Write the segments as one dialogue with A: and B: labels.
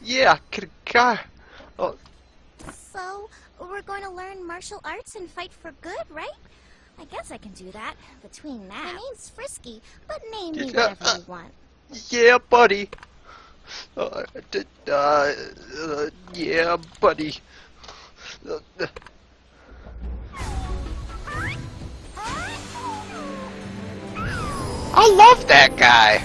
A: Yeah, God. Oh,
B: So, we're going to learn martial arts and fight for good, right? I guess I can do that. Between that... My name's Frisky, but name me whatever you want.
A: yeah, buddy. Yeah, buddy. I love that guy.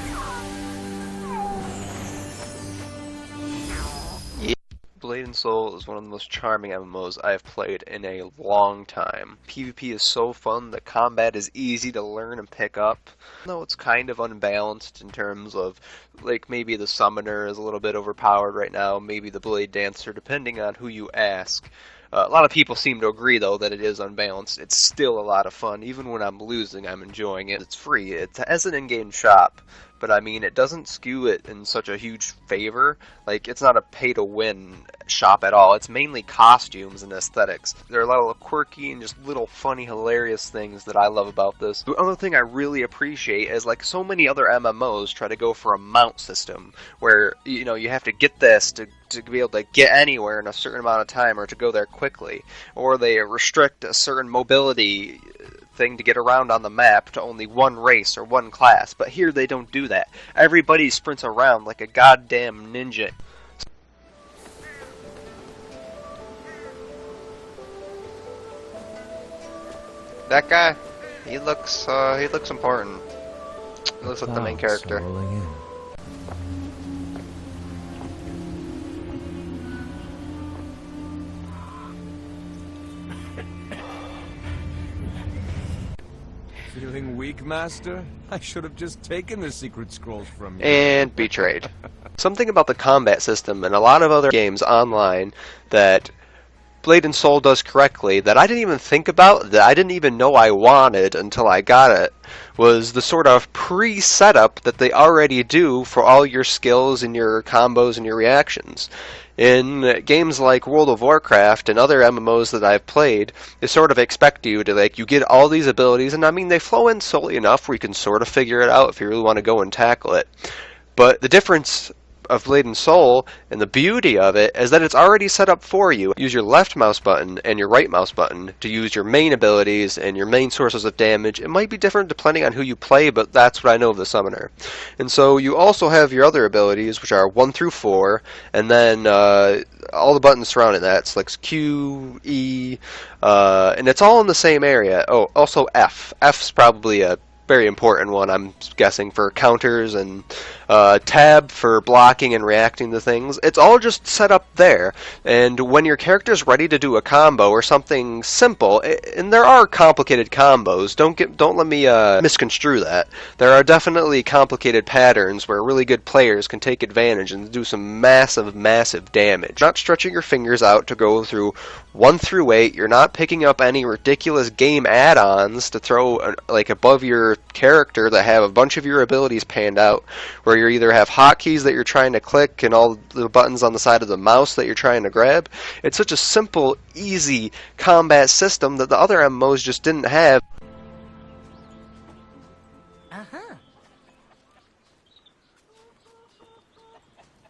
A: Yeah. Blade and Soul is one of the most charming MMOs I have played in a long time. PvP is so fun, the combat is easy to learn and pick up. Though it's kind of unbalanced in terms of, like, maybe the Summoner is a little bit overpowered right now, maybe the Blade Dancer, depending on who you ask. A lot of people seem to agree, though, that it is unbalanced. It's still a lot of fun. Even when I'm losing, I'm enjoying it. It's free. It has an in-game shop, but I mean, it doesn't skew it in such a huge favor. Like, it's not a pay-to-win shop at all. It's mainly costumes and aesthetics. There are a lot of quirky and just little funny, hilarious things that I love about this. The other thing I really appreciate is, like, so many other MMOs try to go for a mount system, where, you know, you have to get this to be able to get anywhere in a certain amount of time or to go there quickly, or they restrict a certain mobility thing to get around on the map to only one race or one class. But here they don't do that. Everybody sprints around like a goddamn ninja. That guy, he looks important. He looks like the main character.
C: Rolling in. Feeling weak, Master? I should have just taken the secret scrolls from you.
A: And betrayed. Something about the combat system and a lot of other games online that Blade and Soul does correctly that I didn't even think about, that I didn't even know I wanted until I got it, was the sort of pre-setup that they already do for all your skills and your combos and your reactions. In games like World of Warcraft and other MMOs that I've played, they sort of expect you to, like, you get all these abilities, and I mean, they flow in slowly enough where you can sort of figure it out if you really want to go and tackle it. But the difference of Blade and Soul, and the beauty of it, is that it's already set up for you. Use your left mouse button and your right mouse button to use your main abilities and your main sources of damage. It might be different depending on who you play, but that's what I know of the Summoner. And so you also have your other abilities, which are 1 through 4, and then all the buttons surrounding that. It's like Q, E, and it's all in the same area. Oh, also F. F's probably a very important one, I'm guessing, for counters, and tab for blocking and reacting to things. It's all just set up there, and when your character's ready to do a combo or something simple, and there are complicated combos, don't let me misconstrue that. There are definitely complicated patterns where really good players can take advantage and do some massive damage. Not stretching your fingers out to go through 1 through 8, you're not picking up any ridiculous game add-ons to throw like above your character that have a bunch of your abilities panned out, where you either have hotkeys that you're trying to click and all the buttons on the side of the mouse that you're trying to grab. It's such a simple, easy combat system that the other MMOs just didn't have.
B: Uh-huh.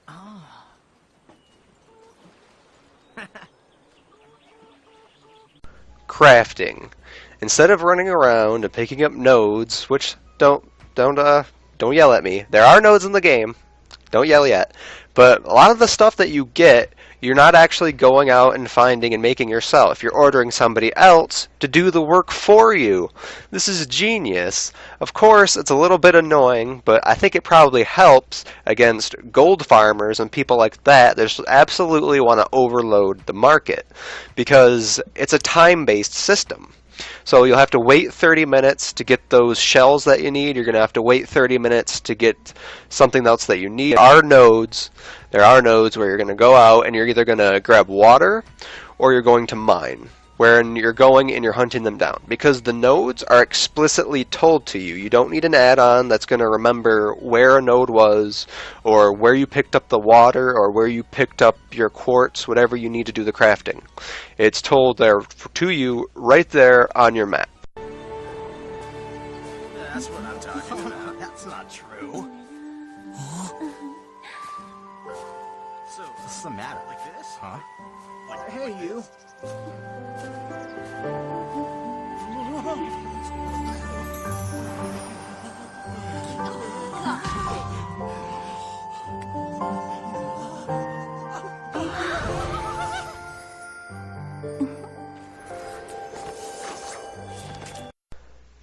B: Oh.
A: Crafting. Instead of running around and picking up nodes, which don't yell at me. There are nodes in the game. Don't yell yet. But a lot of the stuff that you get, you're not actually going out and finding and making yourself. You're ordering somebody else to do the work for you. This is genius. Of course, it's a little bit annoying, but I think it probably helps against gold farmers and people like that that just absolutely want to overload the market, because it's a time-based system. So you'll have to wait 30 minutes to get those shells that you need. You're going to have to wait 30 minutes to get something else that you need. There are nodes where you're going to go out and you're either going to grab water or you're going to mine, wherein you're going and you're hunting them down. Because the nodes are explicitly told to you. You don't need an add-on that's going to remember where a node was, or where you picked up the water, or where you picked up your quartz, whatever you need to do the crafting. It's told there to you right there on your map.
D: That's what I'm talking about. That's not true. What's the matter? Like this? Huh? Hey, you.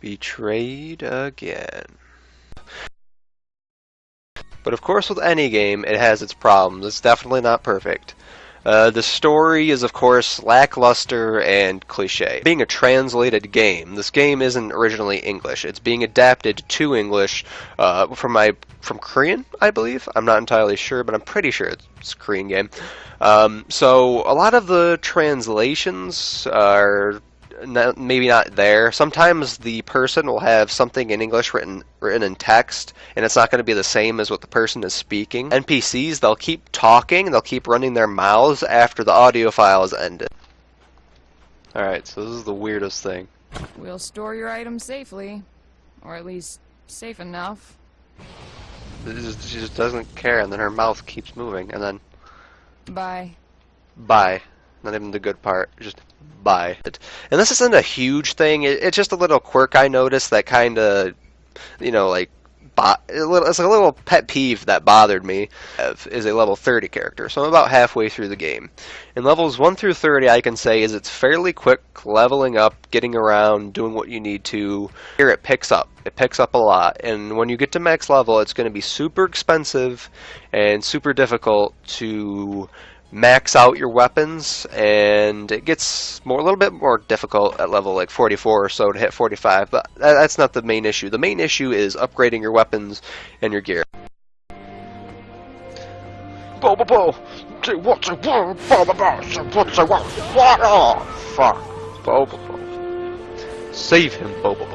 A: Betrayed again. But of course, with any game, it has its problems. It's definitely not perfect. The story is, of course, lackluster and cliche. Being a translated game, this game isn't originally English. It's being adapted to English from Korean, I believe. I'm not entirely sure, but I'm pretty sure it's a Korean game. So a lot of the translations are maybe not there. Sometimes the person will have something in English written in text, and it's not going to be the same as what the person is speaking. NPCs, they'll keep talking, they'll keep running their mouths after the audio file is ended. Alright, so this is the weirdest thing.
E: We'll store your items safely. Or at least, safe enough.
A: She just doesn't care, and then her mouth keeps moving, and then...
E: Bye.
A: Bye. Not even the good part, just bye. And this isn't a huge thing, it's just a little quirk I noticed that kind of, you know, like, it's a little pet peeve that bothered me, is a level 30 character, so I'm about halfway through the game. In levels 1 through 30, I can say is it's fairly quick leveling up, getting around, doing what you need to. Here it picks up a lot, and when you get to max level, it's going to be super expensive and super difficult to max out your weapons, and it gets a little bit more difficult at level like 44 or so to hit 45, but that's not the main issue. The main issue is upgrading your weapons and your gear. Oh, fuck. Bobo. Save him, Bobo.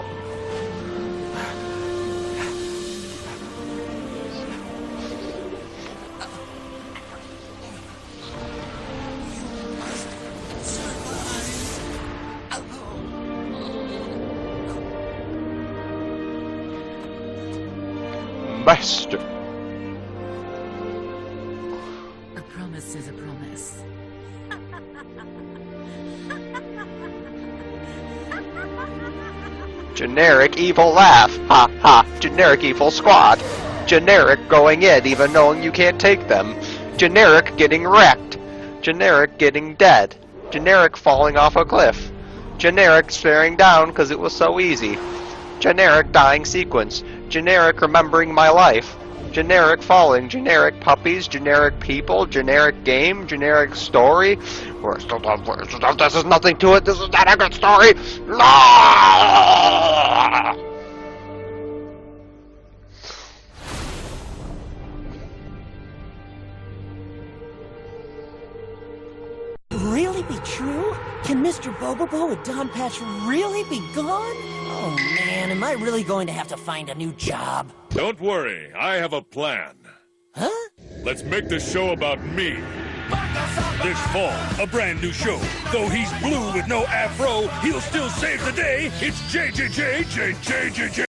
A: Master.
F: A promise is a promise.
A: Generic evil laugh. Ha ha. Generic evil squad. Generic going in even knowing you can't take them. Generic getting wrecked. Generic getting dead. Generic falling off a cliff. Generic staring down because it was so easy. Generic dying sequence. Generic remembering my life. Generic falling. Generic puppies. Generic people. Generic game. Generic story. We're still done. This is nothing to it. This is not a good story. No!
G: Really be true? Can Mr. Bobobo and Don Patch really be gone? Oh man, am I really going to have to find a new job?
H: Don't worry, I have a plan.
G: Huh?
H: Let's make the show about me.
I: This fall, a brand new show. Though he's blue with no afro, he'll still save the day. It's JJJ.